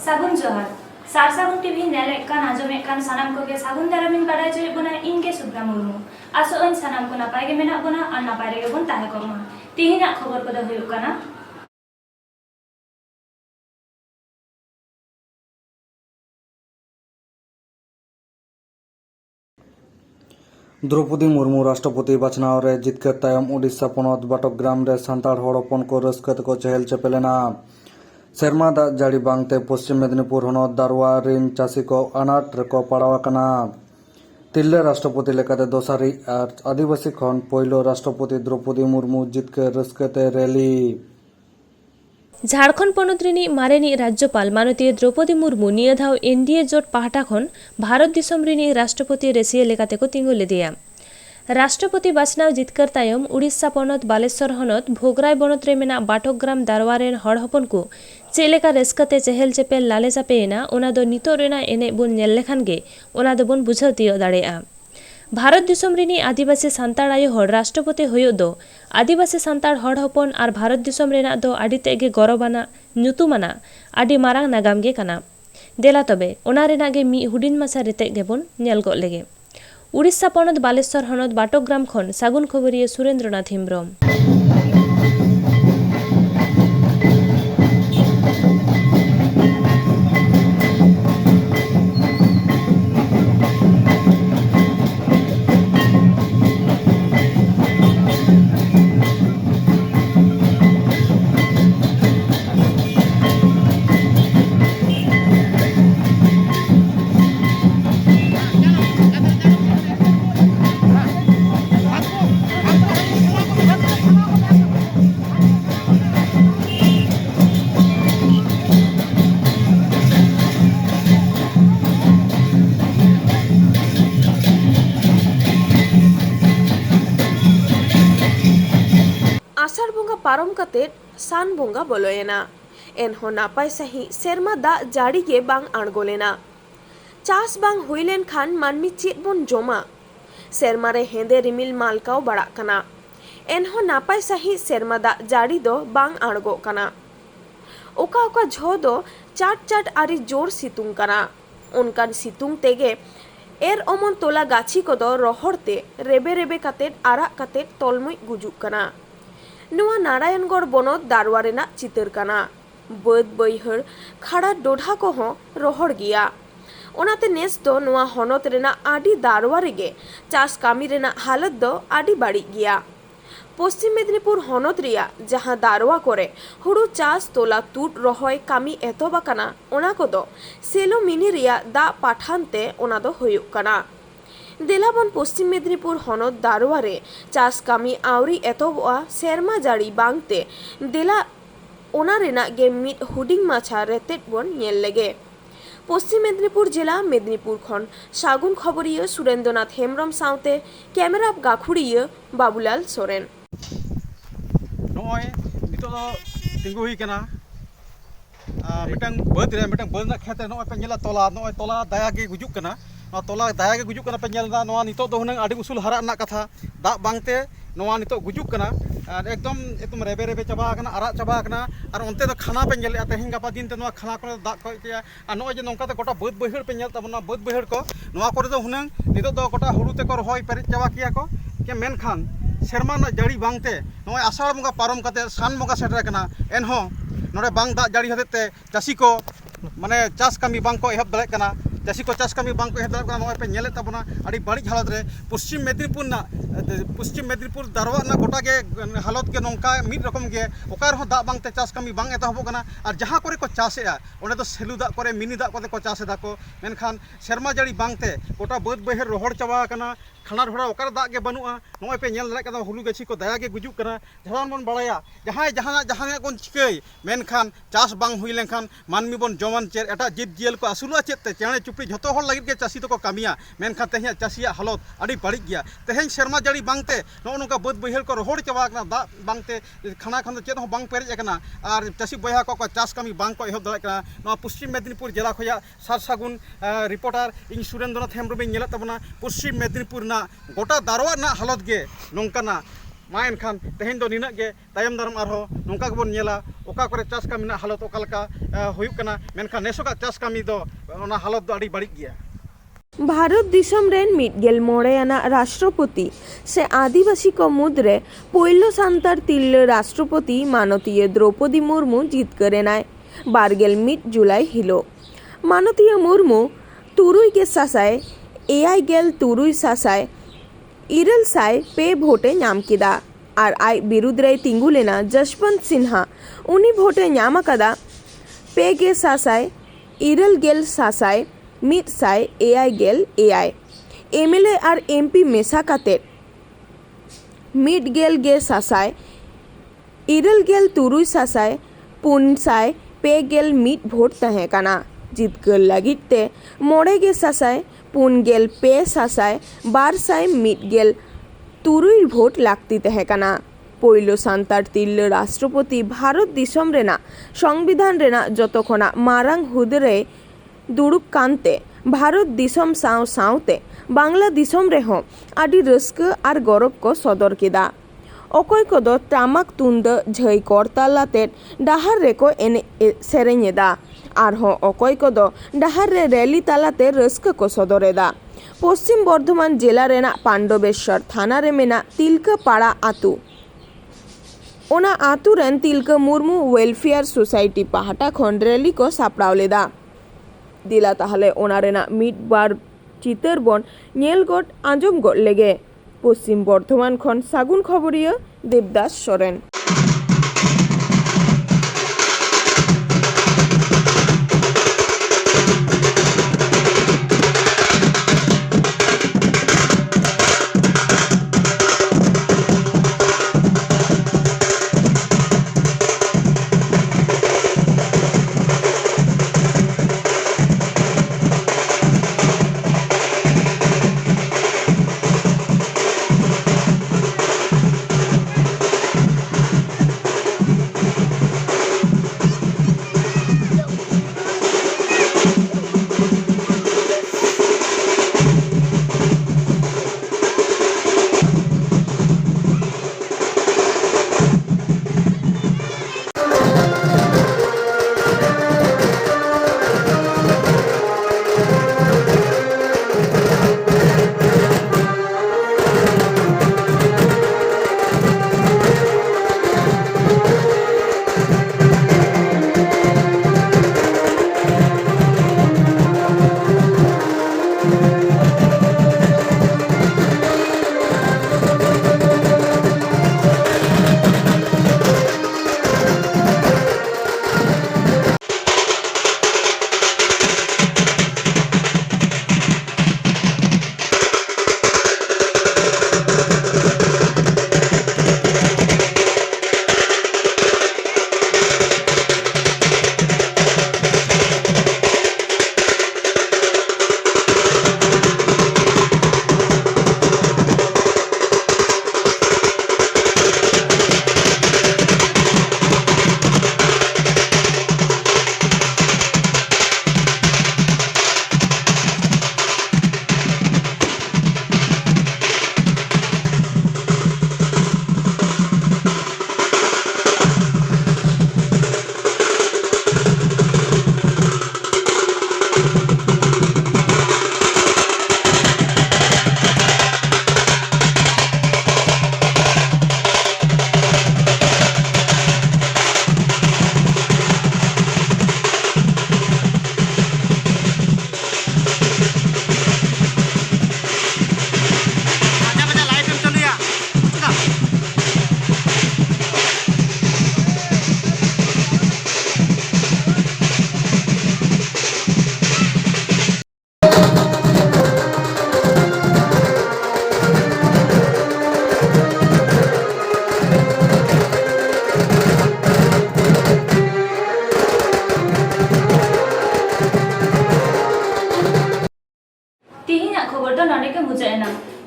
सागुन जोहार सारसागुन टीवी नेलेक कान आजमेक कान सानाम कोगे सागुन दारामिन बाडाय जय बना इनके सुब्रा मुर्मू आसो अन सानाम को नापाय गे मेना बना और नापाय रेगे बन ताहे कोमा तिहिना खबर को हुयुक काना द्रौपदी मुर्मू राष्ट्रपति बाछनाव रे जितकर तायम उड़ीसा पनत बाटग्राम रे सांताड़ हड़ हपन को रस्का को चहल चेपेलेना सेरमा दाग जाड़ी बांगते पश्चिम मेदिनीपुर हनत दारवा रिन चासी को अनाट रेको पड़ावाकना तिल्ले राष्ट्रपति लेकाते दोसारी और आदिवासी खन पहिलो राष्ट्रपति द्रौपदी मुर्मू जितकर रस्काते रैली झारखंड पनत रिनी मारेनी राज्यपाल माननीय द्रौपदी मुर्मू निया धाव एनडीए जोट पाहटा खन भारत दिसम रिनी राष्ट्रपति रेसिया लेकाते को तिंगु लेदिया राष्ट्रपति बाछनाव जितकर तायम उड़ीसा पनत बालेश्वर हनत भोगराय बनत रे मेना बाटग्राम दारवा रेन हड़ हपन को चेलेका रेस्काते चेहल चेपेल लाले चापेना ओना दो नितो रेना एने बोन नेल लेखान गे ओना दो बोन बुझाव तियो दाड़ेया भारत दिसम रिनी आदिवासी सांताड़ आयो हड़ राष्ट्रपति होयो दो आदिवासी सांताड़ हड़ हपन और भारत दिसम रेना दो आडी तेगे गौरवाना ᱧᱩᱛᱩᱢᱟᱱᱟ आडी मारांग नागाम गे काना देला तबे ओना रेना गे मी हुडिन मासा रेते गेबोन नेल गो लेगे उड़ीसा पनत बालेश्वर हनत बाटग्राम खन सागुन खबरिया सुरेंद्रनाथ हेम्ब्रम आषाढ़ बोंगा पारम कते सान बोंगा बोलोयना एनहो नापाय सही सेरमा दा जाड़ी गे बांग आड़गोलेना चास बांग हुइलेन खान मानमी चेत बोन जोमा सेरमा रे हेंदे रिमिल मालकाव बड़ा कना एनहो नापाय सही सेरमा दा जाड़ी दो बांग आड़गो कना ओका ओका झो दो चाट चाट आरी जोर सितुंग कना उनकान सितुंग तेगे एर ओमन तोला गाछी को दो रोहड़ते रेबे रेबे कते आरा कते तोलमुई गुजुक कना नुआ नारायणगढ़ बनत दारवा रेना चितर कना बद बैहर खाड़ा डोढ़ा को हो रोहड़ गिया ओनाते नेस दो नुआ हनत रेना आडी दारवा रेगे चास कामी रेना हालत दो आडी बाड़ी गिया पश्चिम मेदिनीपुर हनत रिया जहां दारवा करे हुड़ू चास तोला तुट रहोय कामी एतोबा कना ओना को दो सेलो मिनी रिया दा पाठानते ओना दो हुयुक कना देलाबन पश्चिम मेदिनीपुर हनत दारवा रे चास कामी आवरी एतोबा सेरमा जाड़ी बांगते देला ओना रेना गे मिट हुडिंग माछा रेतेट बन नेल लेगे पश्चिम मेदिनीपुर जिला मेदिनीपुर खन सागुन खबरिया सुरेंद्रनाथ हेम्ब्रम साउते कैमरा गाखुड़िया बाबूलाल सोरेन नय नितो दो तिंगु हुई कना मिटंग बद रे मिटंग बद ना खेते नय पे नेला तोला दाया गे गुजुक कना तोला दाया गे गुजुक कना पे नेलदा नवा नितो दो हुनंग आडी उसूल हरा ना कथा दा बांगते नवा नितो गुजुक कना एकदम रेबे रेबे चाबा कना आरा चाबा कना और उनते दो खाना पे नेल तेहिं गापा दिन ते नवा खाना को दा को के आ नय जे नोंका ते गोटा बद बहिर पे नेल तबना बद बहिर को नवा करे दो हुनंग नितो दो गोटा हुड़ू ते को रहोय पेरे चाबा किया को के मेनखान सेरमा ना जाड़ी बांगते नय आषाढ़ बंगा पारम कते सान बंगा सेटर कना एनहो नोडे बांग दा जाड़ी हतेते चासी को माने चास कामी बांग को एहब दले कना चासी को चास कामी बांग को एहब दले कना नय पे नेले तबना आडी बाड़ी हालत रे पश्चिम मेदिनीपुर दारवा ना गोटा के हालत के नोंका मिद रकम के ओकार हो दा बांगते चास कामी बांग एतहबो कना और जहां करे को चासेआ ओने तो सेलु दा करे मिनी दा को चासेदा को मेनखान सेरमा जाड़ी बांगते गोटा बद बहिर रोहड़ चाबा कना खाना ढोड़ा ओकार दा के बनुआ नय पे नेल दरे कना हुलु गाछी को दया गे गुजुक कना जहां बन बड़ाया जहां कोन चिकई मेनखान चास बांग हुई लेनखान मानमी बन जमान चेर एटा जीव जियल को असुलुआ चेते चेणे चुपड़ी झतो हर लगित के चासी तो को कामिया मेनखान तेहिया चासिया हालत आडी बाड़ी गया तेहें सेरमा जाड़ी बांगते नो नोका बद बहिर को रोहड़ चाबा कना दा बांगते खाना खान चेत हो बांग पेरेज कना और चासी बया को चास कामी बांग को एहब दरे कना नो पश्चिम मेदिनीपुर जिला खोया सागुन रिपोर्टर इन सुरेंद्रनाथ हेम्ब्रम नेला तबना पश्चिम मेदिनीपुर गोटा दारवा ना हालत गे नोंकाना मा एनखान तेहेन दो निना गे तायम दारम आरहो नोंका गेबोन नेला ओका करे चास कामी ना हालत ओका लका हुयुक कना मेनखान नेसोका चास कामी दो ओना हालत दो आडी बाड़ी गया। भारत दिसम रेन मिटगेल मोड़े आना राष्ट्रपति से आदिवासी को मुद्रे पोइलो सांतार तिल्ल राष्ट्रपति मानतीय द्रौपदी मुर्मू जितकर एनाय बारगेल मिट जुलाई हिलो मानतीय मुर्मू तुरुई के सासाय एआई गेल तुरुई सासाय इरल साय पे भोटे नाम किदा और आई बिरुद्ध रे तिंगु लेना जसवंत सिन्हा उनी भोटे नाम कदा पे गे सासाय इरल गेल सासाय मिट साय एआई गेल एआई एमएलए और एमपी मेसा काते मिट गेल गे सासाय इरल गेल तुरुई सासाय पुन साय पे गेल मिट भोट तहे काना जितकर लगिते मोड़े गे सासाय पुन गेल पे सासाय बार साय मिट गेल तुरुई भोट लागती तहे काना पोइलो सांतार तिल्ल राष्ट्रपति भारत दिसम रेना संविधान रेना जतोखोना मारांग हुदरे दुड़ुब कानते भारत दिसम साव सावते बांग्ला दिसम रेहो आदि रस्क आर गौरव को सदर केदा अकय कोदो टामाक तुंद झई करतालाते डाहार रेको एने सेरेङेदा आरहों अकय कोदो डाहार रे रैली तालाते रस्क को सदरेदा पश्चिम बर्धमान जिला रेना पांडवेश्वर थाना रे मेना तिलका पाड़ा आतु ओना आतु रेन तिलका मुर्मू वेलफेयर सोसाइटी पाहाटा खन रैली को सापड़ाव लेदा दिला ताहले ओना रेना मिट बार चितर बन नेल गट आंजम गट लेगे पश्चिम बर्धमान खन सागुन खबरिया देवदास सोरेन।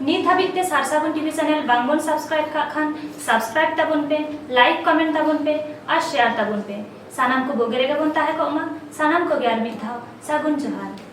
नित हाबिते सारसागुन टीवी चैनल बांगबन सब्सक्राइब खान सब्सक्राइब ताबन पे लाइक कमेंट ताबन पे और शेयर ताबन पे सानाम को बोगेरे गबन ताहे को मा सानाम को ग्यार मित धाव सागुन जोहार।